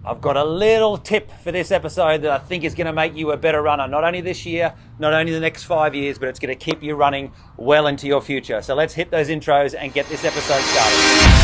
I've got a little tip for this episode that I think is going to make you a better runner, not only this year, not only the next 5 years, but it's going to keep you running well into your future. So let's hit those intros and get this episode started.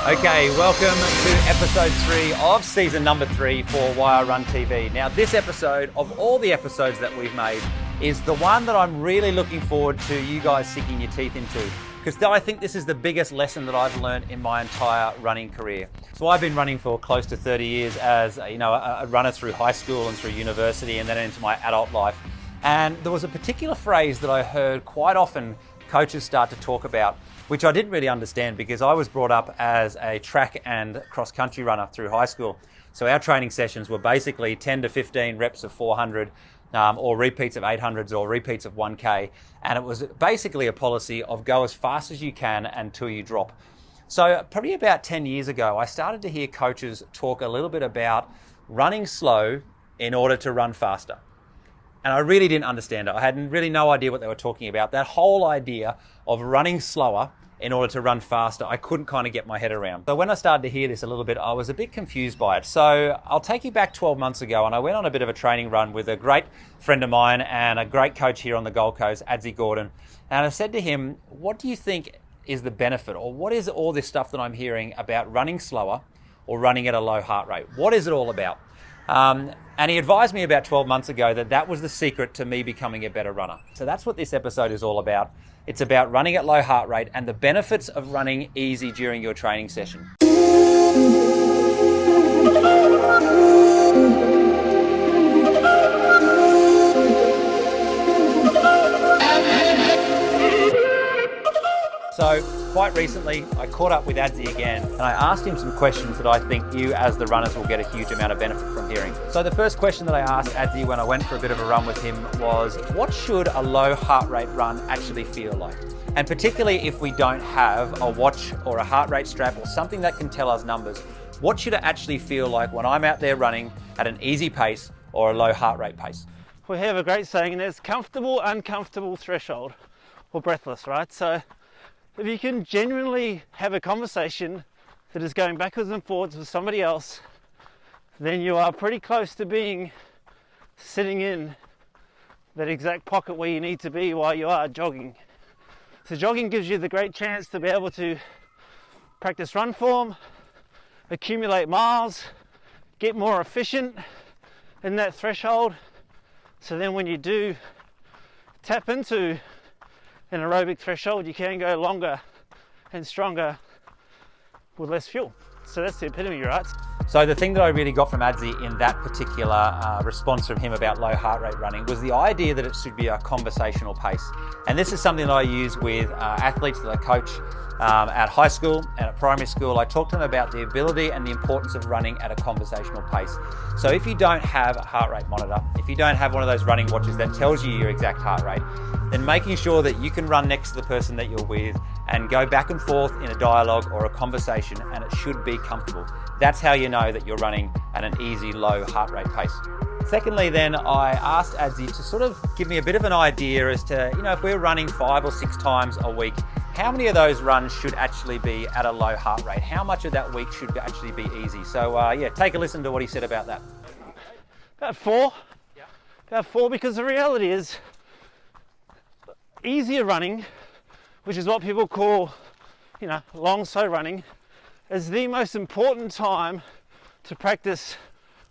Okay, welcome to episode 3 of season number 3 for Why I Run TV. Now, this episode, of all the episodes that we've made, is the one that I'm really looking forward to you guys sinking your teeth into, because I think this is the biggest lesson that I've learned in my entire running career. So I've been running for close to 30 years as a runner through high school and through university and then into my adult life. And there was a particular phrase that I heard quite often coaches start to talk about, which I didn't really understand because I was brought up as a track and cross-country runner through high school. So our training sessions were basically 10 to 15 reps of 400 or repeats of 800s or repeats of 1K. And it was basically a policy of go as fast as you can until you drop. So probably about 10 years ago, I started to hear coaches talk a little bit about running slow in order to run faster. And I really didn't understand it. I had really no idea what they were talking about. That whole idea of running slower in order to run faster, I couldn't kind of get my head around. So when I started to hear this a little bit, I was a bit confused by it. So I'll take you back 12 months ago, and I went on a bit of a training run with a great friend of mine and a great coach here on the Gold Coast, Adsy. And I said to him, what do you think is the benefit, or what is all this stuff that I'm hearing about running slower or running at a low heart rate? What is it all about? And he advised me about 12 months ago that that was the secret to me becoming a better runner. So that's what this episode is all about. It's about running at low heart rate and the benefits of running easy during your training session. So quite recently, I caught up with Adsy again, and I asked him some questions that I think you as the runners will get a huge amount of benefit from hearing. So the first question that I asked Adsy when I went for a bit of a run with him was, what should a low heart rate run actually feel like? And particularly if we don't have a watch or a heart rate strap or something that can tell us numbers, what should it actually feel like when I'm out there running at an easy pace or a low heart rate pace? We have a great saying, and there's comfortable, uncomfortable threshold, or breathless, right? So if you can genuinely have a conversation that is going backwards and forwards with somebody else, then you are pretty close to being sitting in that exact pocket where you need to be while you are jogging. So jogging gives you the great chance to be able to practice run form, accumulate miles, get more efficient in that threshold. So then when you do tap into an aerobic threshold, you can go longer and stronger with less fuel. So that's the epitome, right? So the thing that I really got from Adsy in that particular response from him about low heart rate running was the idea that it should be a conversational pace. And this is something that I use with athletes that I coach at high school and at primary school. I talk to them about the ability and the importance of running at a conversational pace. So if you don't have a heart rate monitor, if you don't have one of those running watches that tells you your exact heart rate, then making sure that you can run next to the person that you're with and go back and forth in a dialogue or a conversation, and it should be comfortable. That's how you know that you're running at an easy, low heart rate pace. Secondly, then I asked Adsy to sort of give me a bit of an idea as to, if we're running 5 or 6 times a week, how many of those runs should actually be at a low heart rate? How much of that week should actually be easy? So take a listen to what he said about that. About 4. Yeah. About 4, because the reality is easier running, which is what people call, long slow running, is the most important time to practice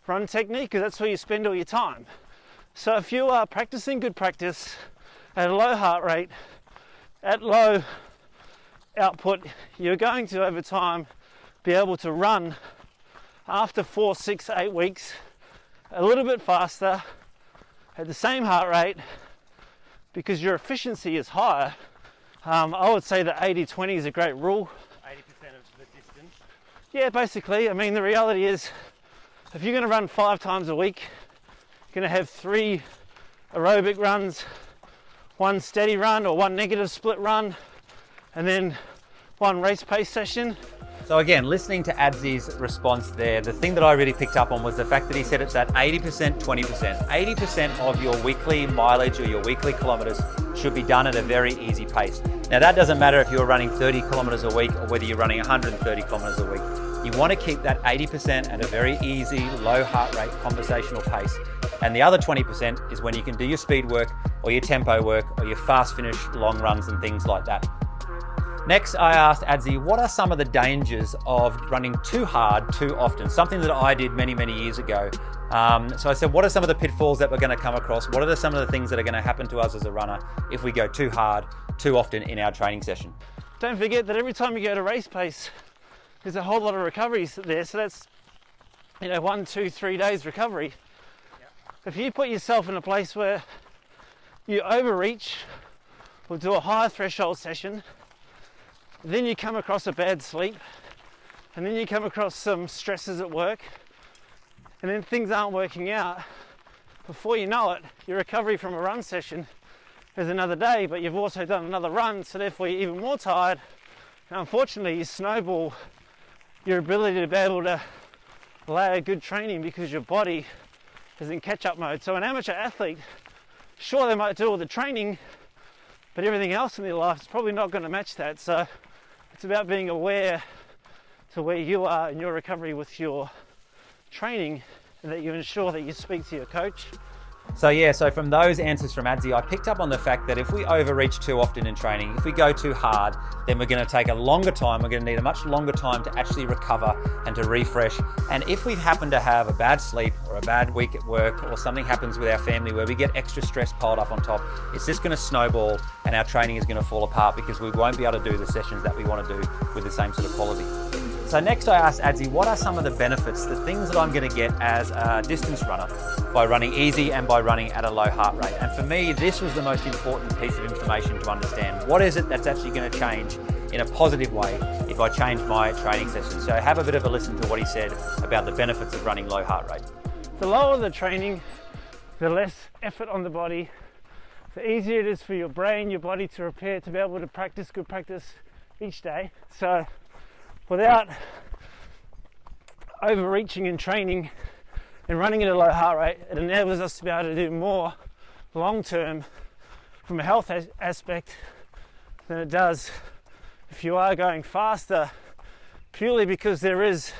run technique, because that's where you spend all your time. So if you are practicing good practice at a low heart rate, at low output, you're going to over time be able to run after 4, 6, 8 weeks a little bit faster at the same heart rate, because your efficiency is higher. I would say that 80-20 is a great rule. 80% of the distance? Yeah, basically. I mean, the reality is, if you're going to run 5 times a week, you're going to have 3 aerobic runs, 1 steady run or 1 negative split run, and then 1 race pace session. So again, listening to Adsy's response there, the thing that I really picked up on was the fact that he said it's that 80%, 20%. 80% of your weekly mileage or your weekly kilometers should be done at a very easy pace. Now that doesn't matter if you're running 30 kilometers a week or whether you're running 130 kilometers a week. You want to keep that 80% at a very easy, low heart rate, conversational pace. And the other 20% is when you can do your speed work or your tempo work or your fast finish long runs and things like that. Next, I asked Adsy, what are some of the dangers of running too hard too often? Something that I did many, many years ago. So I said, what are some of the pitfalls that we're going to come across? What are some of the things that are going to happen to us as a runner if we go too hard too often in our training session? Don't forget that every time you go to race pace, there's a whole lot of recoveries there. So that's, 1, 2, 3 days recovery. Yep. If you put yourself in a place where you overreach or do a higher threshold session, then you come across a bad sleep, and then you come across some stresses at work, and then things aren't working out. Before you know it, your recovery from a run session is another day, but you've also done another run, so therefore you're even more tired. Now, unfortunately, you snowball your ability to be able to lay a good training because your body is in catch-up mode. So an amateur athlete, sure, they might do all the training, but everything else in their life is probably not going to match that. So it's about being aware to where you are in your recovery with your training, and that you ensure that you speak to your coach. So from those answers from Adsy, I picked up on the fact that if we overreach too often in training, if we go too hard, then we're going to take a longer time. We're going to need a much longer time to actually recover and to refresh. And if we happen to have a bad sleep or a bad week at work, or something happens with our family where we get extra stress piled up on top, it's just going to snowball and our training is going to fall apart because we won't be able to do the sessions that we want to do with the same sort of quality. So next I asked Adsy, what are some of the benefits, the things that I'm going to get as a distance runner by running easy and by running at a low heart rate? And for me, this was the most important piece of information to understand. What is it that's actually going to change in a positive way if I change my training sessions? So have a bit of a listen to what he said about the benefits of running low heart rate. The lower the training, the less effort on the body, the easier it is for your brain, your body to repair, to be able to practice good practice each day. So without overreaching in training and running at a low heart rate, it enables us to be able to do more long term from a health aspect than it does if you are going faster, purely because there is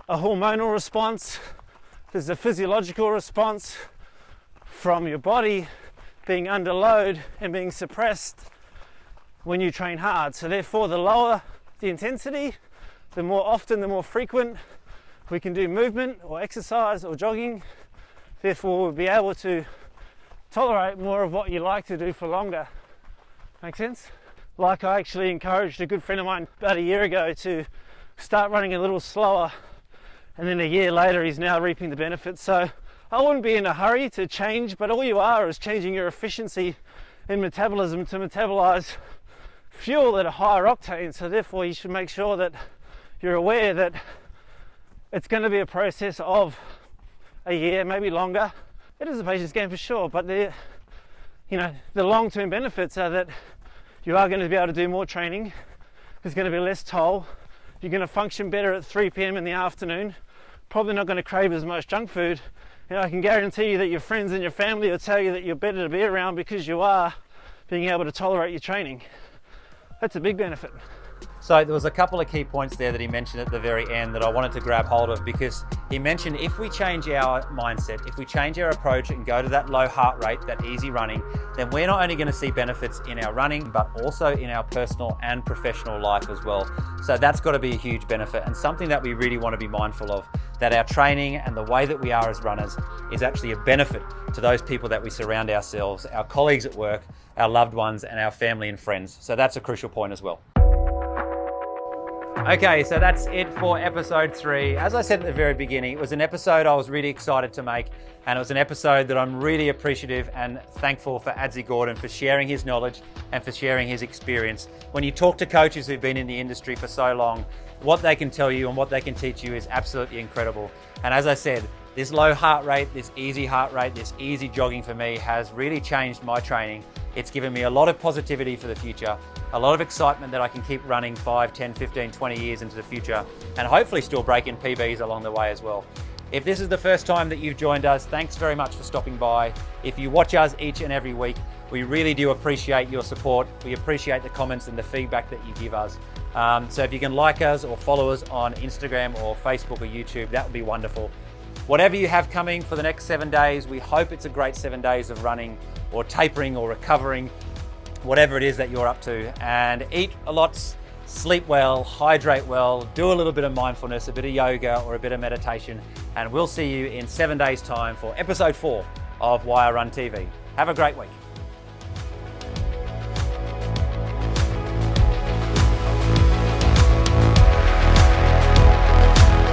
a hormonal response, there's a physiological response from your body being under load and being suppressed when you train hard. So therefore, the lower the intensity, the more often, the more frequent we can do movement or exercise or jogging. Therefore, we'll be able to tolerate more of what you like to do for longer. Make sense? Like, I actually encouraged a good friend of mine about a year ago to start running a little slower, and then a year later he's now reaping the benefits. So I wouldn't be in a hurry to change, but all you are is changing your efficiency in metabolism to metabolize fuel at a higher octane. So therefore you should make sure that you're aware that it's going to be a process of a year, maybe longer. It is a patience game for sure, but the long-term benefits are that you are going to be able to do more training. There's going to be less toll. You're going to function better at 3 p.m. in the afternoon. Probably not going to crave as much junk food. I can guarantee you that your friends and your family will tell you that you're better to be around because you are being able to tolerate your training. That's a big benefit. So there was a couple of key points there that he mentioned at the very end that I wanted to grab hold of, because he mentioned if we change our mindset, if we change our approach and go to that low heart rate, that easy running, then we're not only going to see benefits in our running, but also in our personal and professional life as well. So that's got to be a huge benefit, and something that we really want to be mindful of, that our training and the way that we are as runners is actually a benefit to those people that we surround ourselves, our colleagues at work, our loved ones, and our family and friends. So that's a crucial point as well. Okay, so that's it for episode 3. As I said at the very beginning, it was an episode I was really excited to make, and it was an episode that I'm really appreciative and thankful for Adsy Gordon for sharing his knowledge and for sharing his experience. When you talk to coaches who've been in the industry for so long, what they can tell you and what they can teach you is absolutely incredible. And as I said, this low heart rate, this easy heart rate, this easy jogging for me has really changed my training. It's given me a lot of positivity for the future, a lot of excitement that I can keep running 5, 10, 15, 20 years into the future, and hopefully still breaking PBs along the way as well. If this is the first time that you've joined us, thanks very much for stopping by. If you watch us each and every week, we really do appreciate your support. We appreciate the comments and the feedback that you give us. So if you can like us or follow us on Instagram or Facebook or YouTube, that would be wonderful. Whatever you have coming for the next 7 days, we hope it's a great 7 days of running or tapering or recovering, whatever it is that you're up to. And eat a lot, sleep well, hydrate well, do a little bit of mindfulness, a bit of yoga or a bit of meditation, and we'll see you in 7 days' time for episode 4 of Why I Run TV. Have a great week.